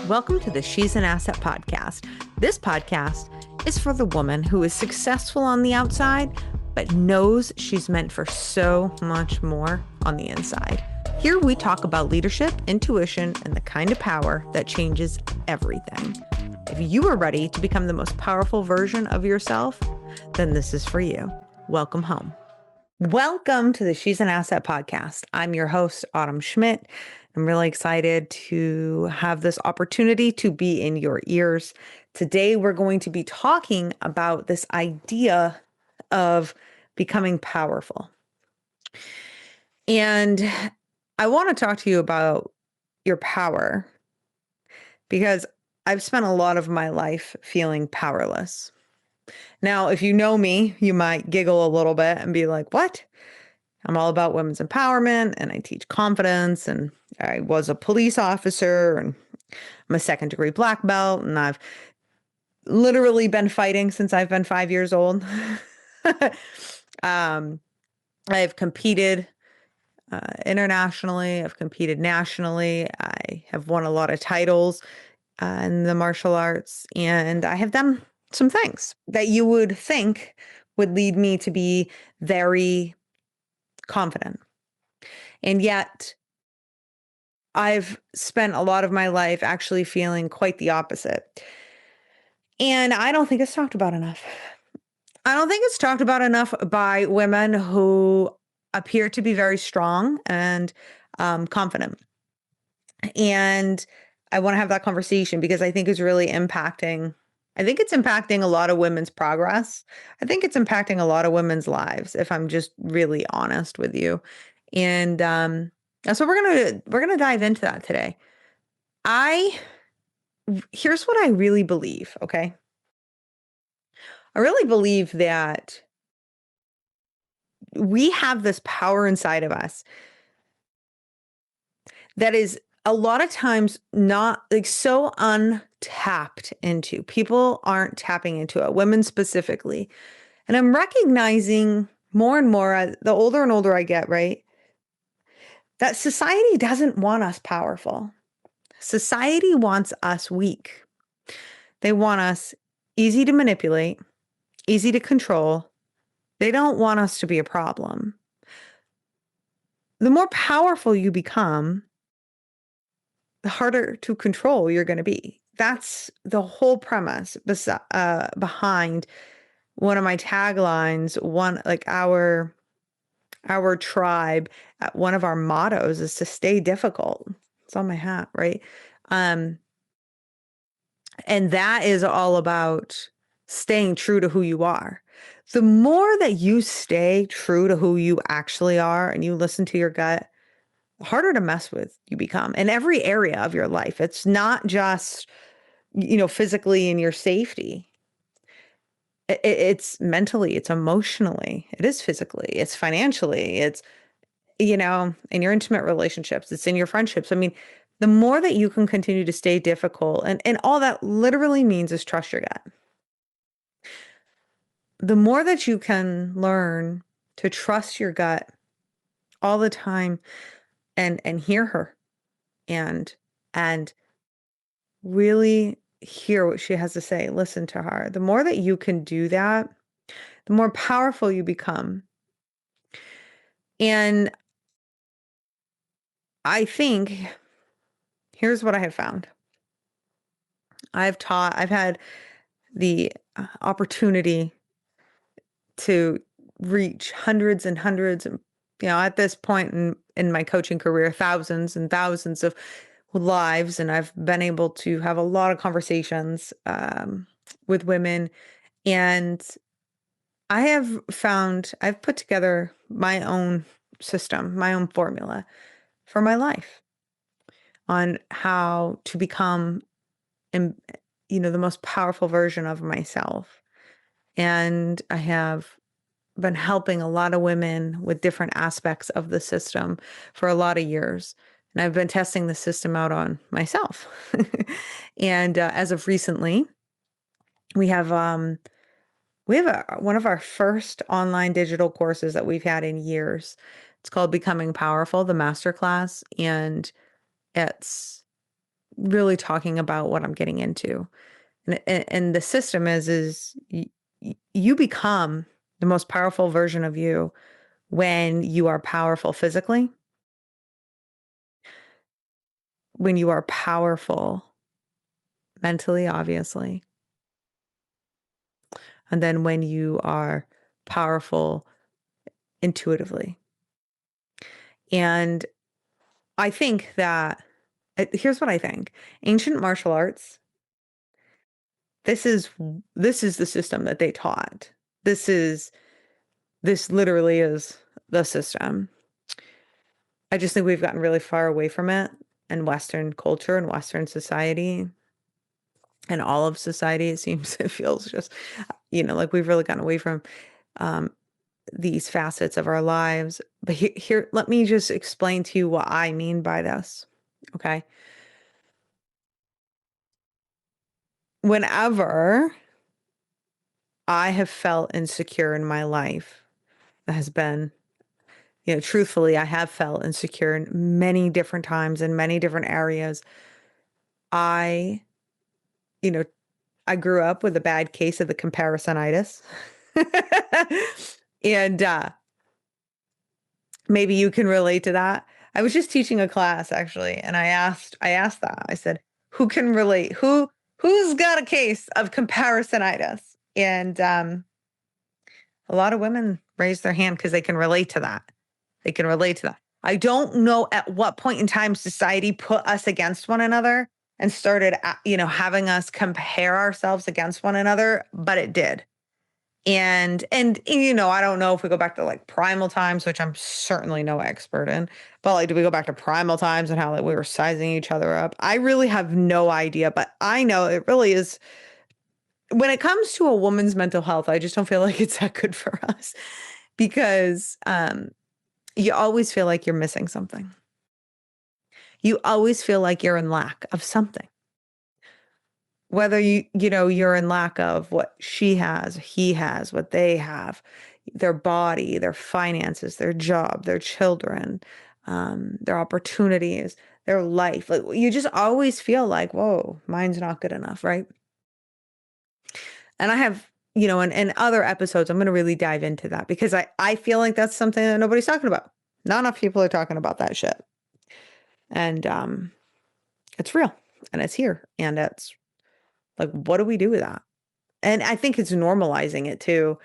Welcome to the She's an Asset podcast. This podcast is for the woman who is successful on the outside, but knows she's meant for so much more on the inside. Here we talk about leadership, intuition, and the kind of power that changes everything. If you are ready to become the most powerful version of yourself, then this is for you. Welcome home. Welcome to the She's an Asset podcast. I'm your host, Autumn Schmidt. I'm really excited to have this opportunity to be in your ears. Today, we're going to be talking about this idea of becoming powerful. And I want to talk to you about your power because I've spent a lot of my life feeling powerless. Now, if you know me, you might giggle a little bit and be like, what? I'm all about women's empowerment and I teach confidence and I was a police officer and I'm a second-degree black belt and I've literally been fighting since I've been 5 years old. I've competed internationally. I've competed nationally. I have won a lot of titles in the martial arts, and I have done some things that you would think would lead me to be very confident. And yet I've spent a lot of my life actually feeling quite the opposite. And I don't think it's talked about enough. I don't think it's talked about enough by women who appear to be very strong and confident. And I want to have that conversation because I think it's really impacting. I think it's impacting a lot of women's progress. I think it's impacting a lot of women's lives, if I'm just really honest with you. And so we're gonna dive into that today. Here's what I really believe, okay? I really believe that we have this power inside of us that is a lot of times not like so untapped into. People aren't tapping into it, women specifically. And I'm recognizing more and more, the older and older I get, right? That society doesn't want us powerful. Society wants us weak. They want us easy to manipulate, easy to control. They don't want us to be a problem. The more powerful you become, the harder to control you're going to be. That's the whole premise behind one of my taglines. Our tribe, one of our mottos is to stay difficult. It's on my hat, right? And that is all about staying true to who you are. The more that you stay true to who you actually are and you listen to your gut, the harder to mess with you become in every area of your life. It's not just, physically in your safety. It's mentally, it's emotionally, it is physically, it's financially, it's, in your intimate relationships, it's in your friendships. I mean, the more that you can continue to stay difficult, and all that literally means is trust your gut. The more that you can learn to trust your gut all the time and hear her and really hear what she has to say, listen to her. The more that you can do that, the more powerful you become. And I think here's what I have found. I've had the opportunity to reach hundreds and hundreds, at this point in my coaching career, thousands and thousands of lives. And I've been able to have a lot of conversations with women. And I've put together my own system, my own formula for my life on how to become, the most powerful version of myself. And I have been helping a lot of women with different aspects of the system for a lot of years. And I've been testing the system out on myself. And as of recently, we have one of our first online digital courses that we've had in years. It's called Becoming Powerful, the masterclass. And it's really talking about what I'm getting into. And the system is you become the most powerful version of you when you are powerful physically, when you are powerful mentally, obviously, and then when you are powerful intuitively. And I think that here's what I think. Ancient martial arts, this is this is the system that they taught. This literally is the system. I just think we've gotten really far away from it in Western culture and Western society and all of society. It seems, it feels just, like we've really gotten away from um, these facets of our lives. But here, let me just explain to you what I mean by this. Okay. Whenever I have felt insecure in my life, that has been, truthfully, I have felt insecure in many different times in many different areas. I, you know, I grew up with a bad case of the comparisonitis. And maybe you can relate to that. I was just teaching a class actually, and I asked that. I said, "Who can relate? Who's got a case of comparisonitis?" And a lot of women raised their hand because they can relate to that. They can relate to that. I don't know at what point in time society put us against one another and started, having us compare ourselves against one another, but it did. And I don't know if we go back to like primal times, which I'm certainly no expert in, but like, do we go back to primal times and how like we were sizing each other up? I really have no idea, but I know it really is. When it comes to a woman's mental health, I just don't feel like it's that good for us because you always feel like you're missing something. You always feel like you're in lack of something. Whether you're in lack of what she has, he has, what they have, their body, their finances, their job, their children, their opportunities, their life. Like you just always feel like, whoa, mine's not good enough, right? And I have, in other episodes, I'm going to really dive into that because I feel like that's something that nobody's talking about. Not enough people are talking about that shit. And it's real and it's here. And it's like, what do we do with that? And I think it's normalizing it too.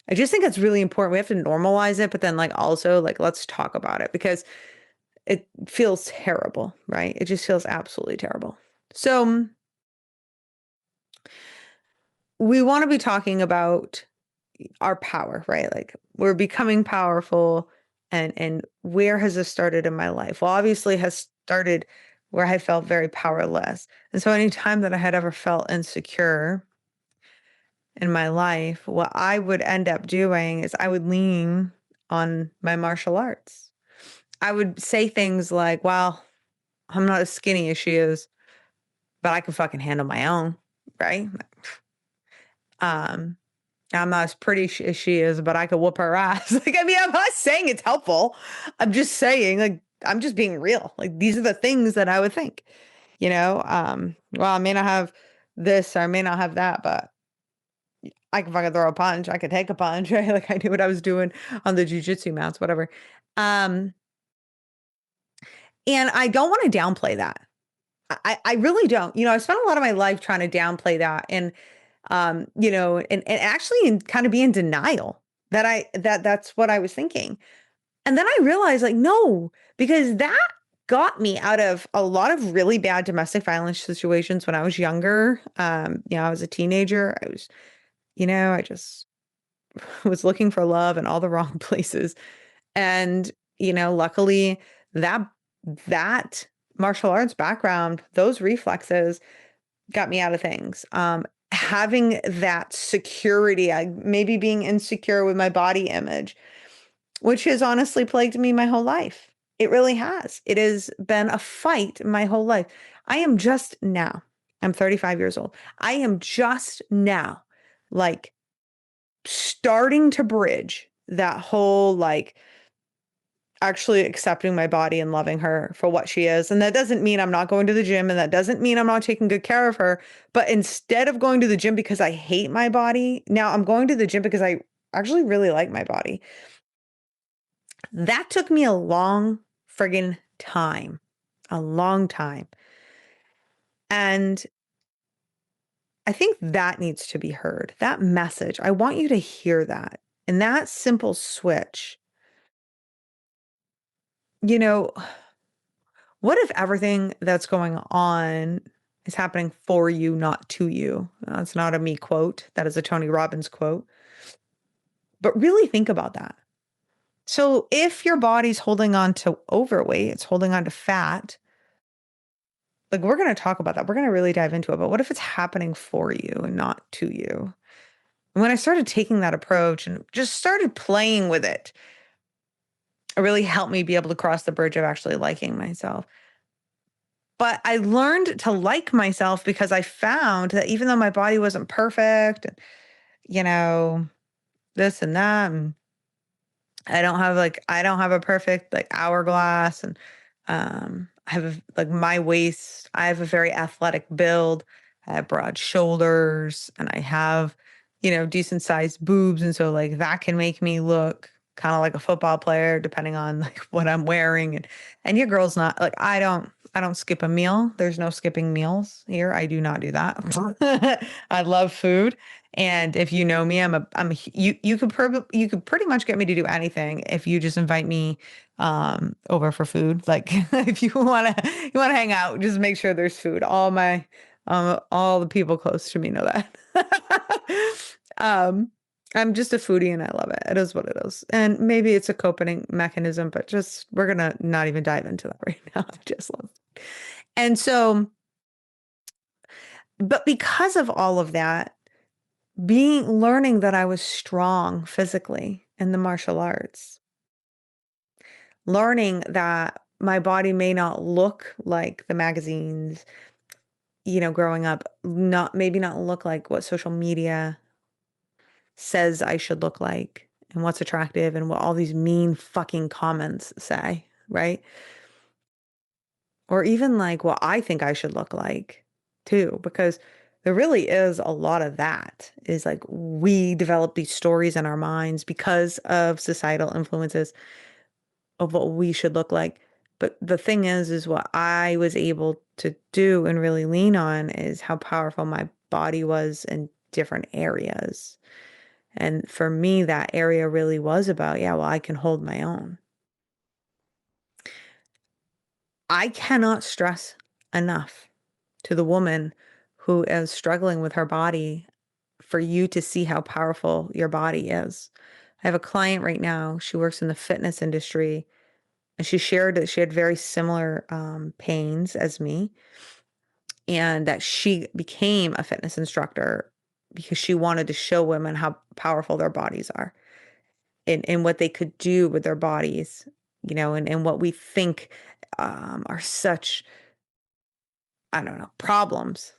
I just think it's really important. We have to normalize it, but then like also like let's talk about it because it feels terrible, right? It just feels absolutely terrible. So we want to be talking about our power, right? Like we're becoming powerful and where has this started in my life? Well, obviously it has started where I felt very powerless. And so anytime that I had ever felt insecure in my life, what I would end up doing is I would lean on my martial arts. I would say things like, well, I'm not as skinny as she is, but I can fucking handle my own, right? Um, I'm not as pretty as she is, but I could whoop her ass. Like, I mean, I'm not saying it's helpful. I'm just saying, like, I'm just being real. Like, these are the things that I would think, well, I may not have this or I may not have that, but I can fucking throw a punch. I could take a punch, right? Like I knew what I was doing on the jujitsu mats, whatever. Um, and I don't want to downplay that. I really don't. I spent a lot of my life trying to downplay that and actually in kind of be in denial that that's what I was thinking. And then I realized like, no, because that got me out of a lot of really bad domestic violence situations when I was younger. I was a teenager. I just was looking for love in all the wrong places. And, luckily that that martial arts background, those reflexes got me out of things. Having that security, maybe being insecure with my body image, which has honestly plagued me my whole life. It really has. It has been a fight my whole life. I am just now, I'm 35 years old. I am just now like starting to bridge that whole like actually accepting my body and loving her for what she is. And that doesn't mean I'm not going to the gym, and that doesn't mean I'm not taking good care of her. But instead of going to the gym because I hate my body, now I'm going to the gym because I actually really like my body. That took me a long friggin' time, a long time. And I think that needs to be heard. That message, I want you to hear that. And that simple switch, you know, what if everything that's going on is happening for you, not to you? That's not a me quote. That is a Tony Robbins quote. But really think about that. So if your body's holding on to overweight, it's holding on to fat, like we're going to talk about that. We're going to really dive into it. But what if it's happening for you and not to you? And when I started taking that approach and just started playing with it, it really helped me be able to cross the bridge of actually liking myself. But I learned to like myself because I found that even though my body wasn't perfect, you know, this and that, and I don't have a perfect like hourglass, and I have like my waist, I have a very athletic build. I have broad shoulders, and I have, decent sized boobs, and so like that can make me look kind of like a football player depending on like what I'm wearing. And your girl's not like, I don't skip a meal. There's no skipping meals here. I do not do that. I love food. And if you know me, you could pretty much get me to do anything if you just invite me over for food. Like if you want to hang out, just make sure there's food. All the people close to me know that. um I'm just a foodie and I love it. It is what it is. And maybe it's a coping mechanism, but just we're gonna not even dive into that right now. I just love it. And so, but because of all of that, learning that I was strong physically in the martial arts, learning that my body may not look like the magazines, growing up, maybe not look like what social media says I should look like and what's attractive and what all these mean fucking comments say, right? Or even like what I think I should look like too, because there really is a lot of that is like we develop these stories in our minds because of societal influences of what we should look like. But the thing is what I was able to do and really lean on is how powerful my body was in different areas. And for me, that area really was about, yeah, well, I can hold my own. I cannot stress enough to the woman who is struggling with her body for you to see how powerful your body is. I have a client right now. She works in the fitness industry, and she shared that she had very similar pains as me, and that she became a fitness instructor because she wanted to show women how powerful their bodies are, and what they could do with their bodies, and what we think are such, I don't know, problems,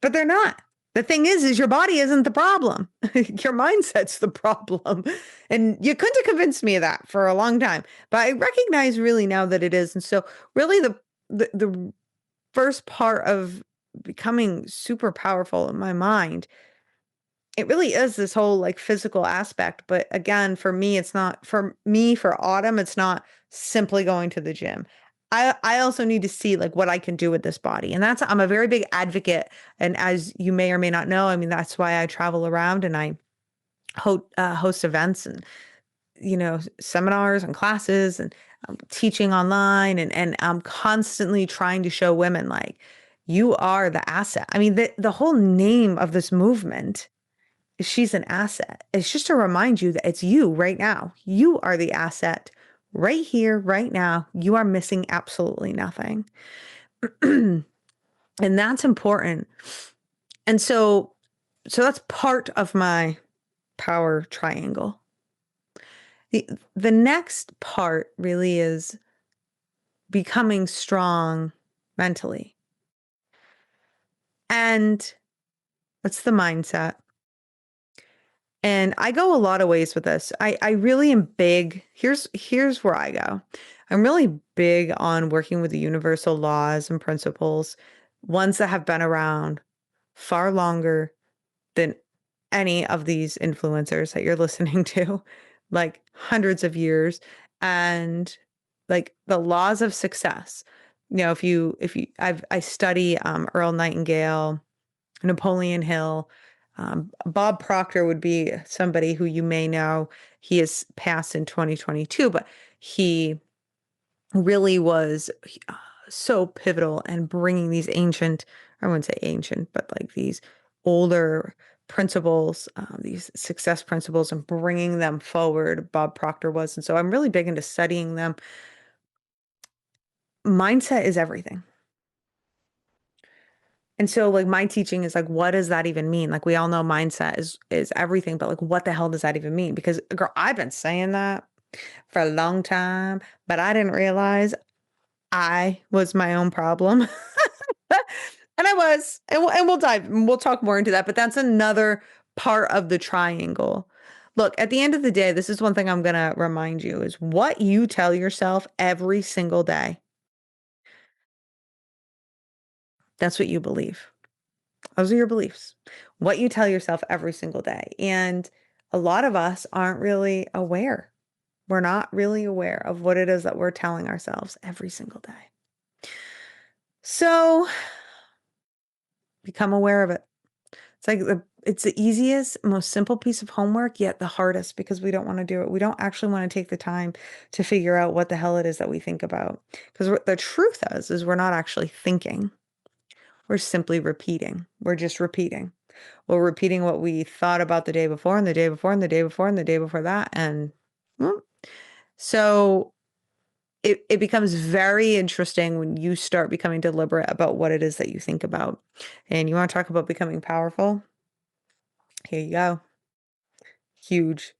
but they're not. The thing is your body isn't the problem. Your mindset's the problem. And you couldn't have convinced me of that for a long time, but I recognize really now that it is. And so really the first part of becoming super powerful in my mind, it really is this whole like physical aspect. But again, for me, for Autumn, it's not simply going to the gym. I also need to see like what I can do with this body. And I'm a very big advocate. And as you may or may not know, I mean, that's why I travel around and I host events and, seminars and classes, and I'm teaching online, and I'm constantly trying to show women like you are the asset. I mean, the whole name of this movement, she's an asset. It's just to remind you that it's you right now. You are the asset right here, right now. You are missing absolutely nothing. And that's important. And so that's part of my power triangle. The next part really is becoming strong mentally. And that's the mindset. And I go a lot of ways with this. I really am big. Here's where I go. I'm really big on working with the universal laws and principles, ones that have been around far longer than any of these influencers that you're listening to, like hundreds of years, and like the laws of success. I study Earl Nightingale, Napoleon Hill. Bob Proctor would be somebody who you may know. He is passed in 2022, but he really was so pivotal in bringing these ancient, I wouldn't say ancient, but like these older principles, these success principles, and bringing them forward. Bob Proctor was. And so I'm really big into studying them. Mindset is everything. And so like my teaching is like, what does that even mean? Like we all know mindset is everything, but like what the hell does that even mean? Because girl, I've been saying that for a long time, but I didn't realize I was my own problem. And I was, we'll talk more into that, but that's another part of the triangle. Look, at the end of the day, this is one thing I'm going to remind you is what you tell yourself every single day. That's what you believe. Those are your beliefs. What you tell yourself every single day. And a lot of us aren't really aware. We're not really aware of what it is that we're telling ourselves every single day. So become aware of it. It's the easiest, most simple piece of homework, yet the hardest because we don't want to do it. We don't actually want to take the time to figure out what the hell it is that we think about. Because the truth is we're not actually thinking. We're simply repeating. We're just repeating. We're repeating what we thought about the day before and the day before and the day before and the day before that. And well, so it becomes very interesting when you start becoming deliberate about what it is that you think about. And you want to talk about becoming powerful? Here you go. Huge.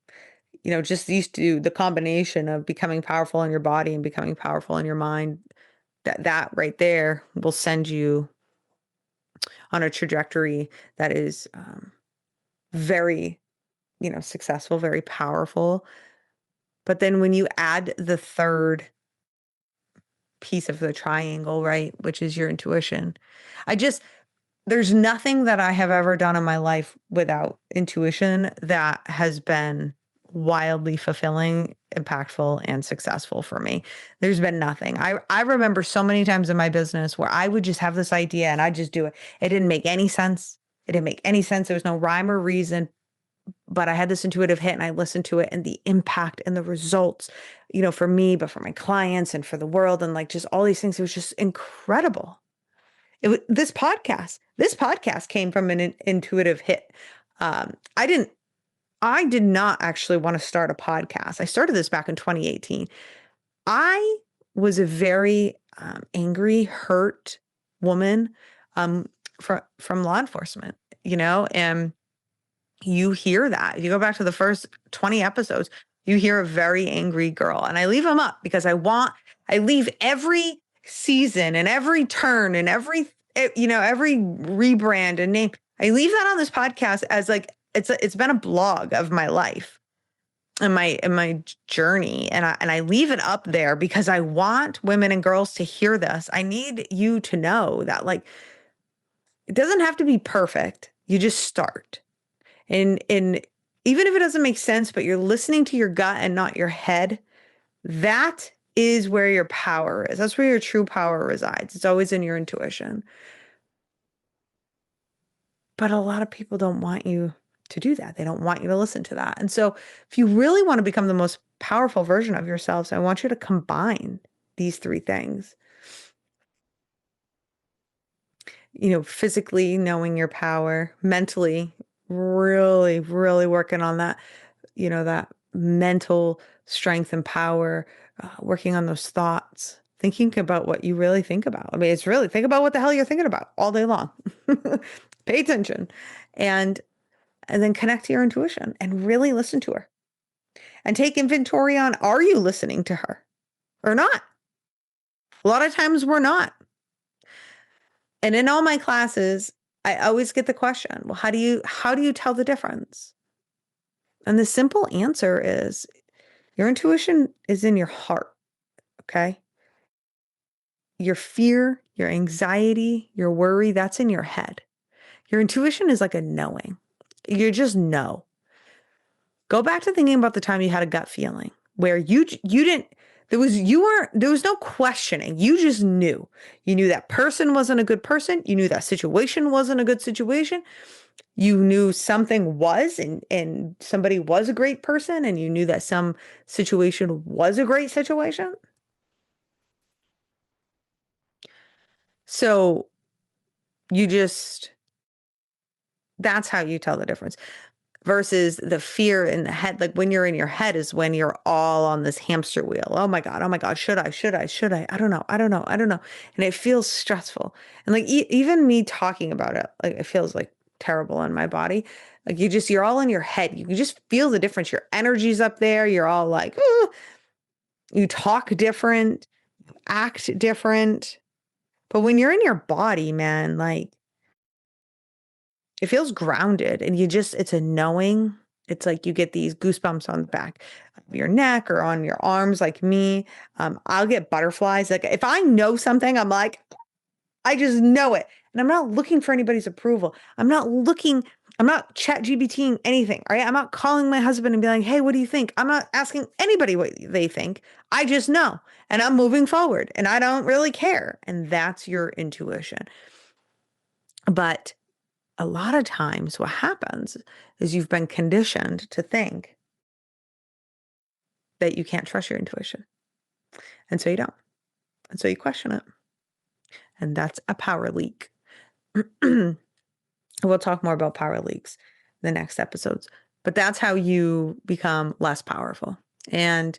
Just these two, the combination of becoming powerful in your body and becoming powerful in your mind, that right there will send you on a trajectory that is very, successful, very powerful. But then when you add the third piece of the triangle, right, which is your intuition, there's nothing that I have ever done in my life without intuition that has been wildly fulfilling, impactful, and successful for me. There's been nothing. I remember so many times in my business where I would just have this idea and I'd just do it. It didn't make any sense. It didn't make any sense. There was no rhyme or reason, but I had this intuitive hit and I listened to it and the impact and the results, for me, but for my clients and for the world and like just all these things. It was just incredible. This podcast came from an intuitive hit. I did not actually want to start a podcast. I started this back in 2018. I was a very angry, hurt woman from law enforcement, and you hear that. If you go back to the first 20 episodes, you hear a very angry girl. And I leave them up because I leave every season and every turn and every rebrand and name. I leave that on this podcast as like it's been a blog of my life and my journey. And I leave it up there because I want women and girls to hear this. I need you to know that like it doesn't have to be perfect. You just start. And even if it doesn't make sense, but you're listening to your gut and not your head, that is where your power is. That's where your true power resides. It's always in your intuition. But a lot of people don't want you to do that. They don't want you to listen to that. And so if you really want to become the most powerful version of yourselves, I want you to combine these three things. Physically knowing your power, mentally, really, really working on that, that mental strength and power, working on those thoughts, thinking about what you really think about. I mean, it's really think about what the hell you're thinking about all day long. Pay attention and then connect to your intuition and really listen to her and take inventory on, are you listening to her or not? A lot of times we're not. And in all my classes, I always get the question, well, how do you tell the difference? And the simple answer is your intuition is in your heart. Okay. Your fear, your anxiety, your worry, that's in your head. Your intuition is like a knowing. You just know. Go back to thinking about the time you had a gut feeling where you didn't, there was no questioning. You just knew. You knew that person wasn't a good person. You knew that situation wasn't a good situation. You knew something was, and somebody was a great person, and you knew that some situation was a great situation. So that's how you tell the difference versus the fear in the head. Like when you're in your head is when you're all on this hamster wheel. Oh my God. Oh my God. Should I? I don't know. And it feels stressful. And like even me talking about it, like it feels like terrible in my body. Like you're all in your head. You can just feel the difference. Your energy's up there. You're all like, "Ooh." You talk different, act different. But when you're in your body, man, like it feels grounded and it's a knowing. It's like you get these goosebumps on the back of your neck or on your arms, like me. I'll get butterflies. Like if I know something, I'm like, I just know it. And I'm not looking for anybody's approval. I'm not chat GBTing anything, right? I'm not calling my husband and be like, hey, what do you think? I'm not asking anybody what they think. I just know. And I'm moving forward and I don't really care. And that's your intuition. But a lot of times what happens is you've been conditioned to think that you can't trust your intuition. And so you don't. And so you question it. And that's a power leak. We'll talk more about power leaks in the next episodes. But that's how you become less powerful. And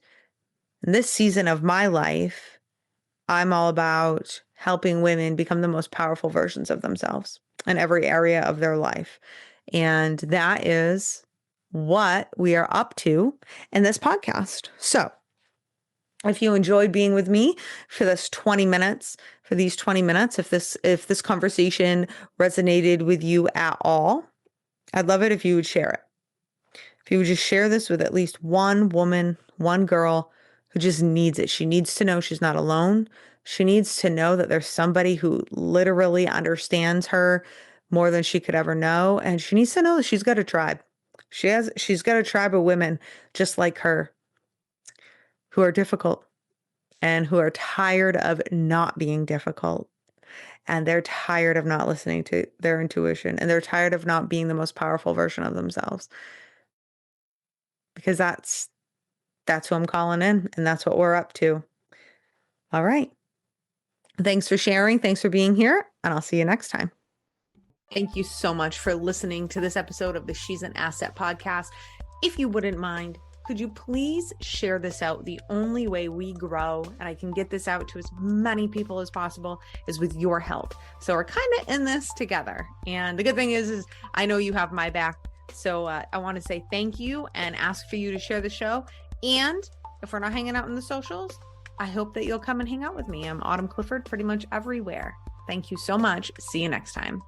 in this season of my life, I'm all about helping women become the most powerful versions of themselves in every area of their life. And that is what we are up to in this podcast. So if you enjoyed being with me for these 20 minutes, if this conversation resonated with you at all, I'd love it if you would share it. If you would just share this with at least one woman, one girl who just needs it. She needs to know she's not alone. She needs to know that there's somebody who literally understands her more than she could ever know. And she needs to know that she's got a tribe. She's got a tribe of women just like her who are difficult and who are tired of not being difficult. And they're tired of not listening to their intuition. And they're tired of not being the most powerful version of themselves. Because that's who I'm calling in. And that's what we're up to. All right. Thanks for sharing. Thanks for being here. And I'll see you next time. Thank you so much for listening to this episode of the She's an Asset podcast. If you wouldn't mind, could you please share this out? The only way we grow and I can get this out to as many people as possible is with your help. So we're kind of in this together. And the good thing is I know you have my back. So I want to say thank you and ask for you to share the show. And if we're not hanging out in the socials, I hope that you'll come and hang out with me. I'm Autumn Clifford pretty much everywhere. Thank you so much. See you next time.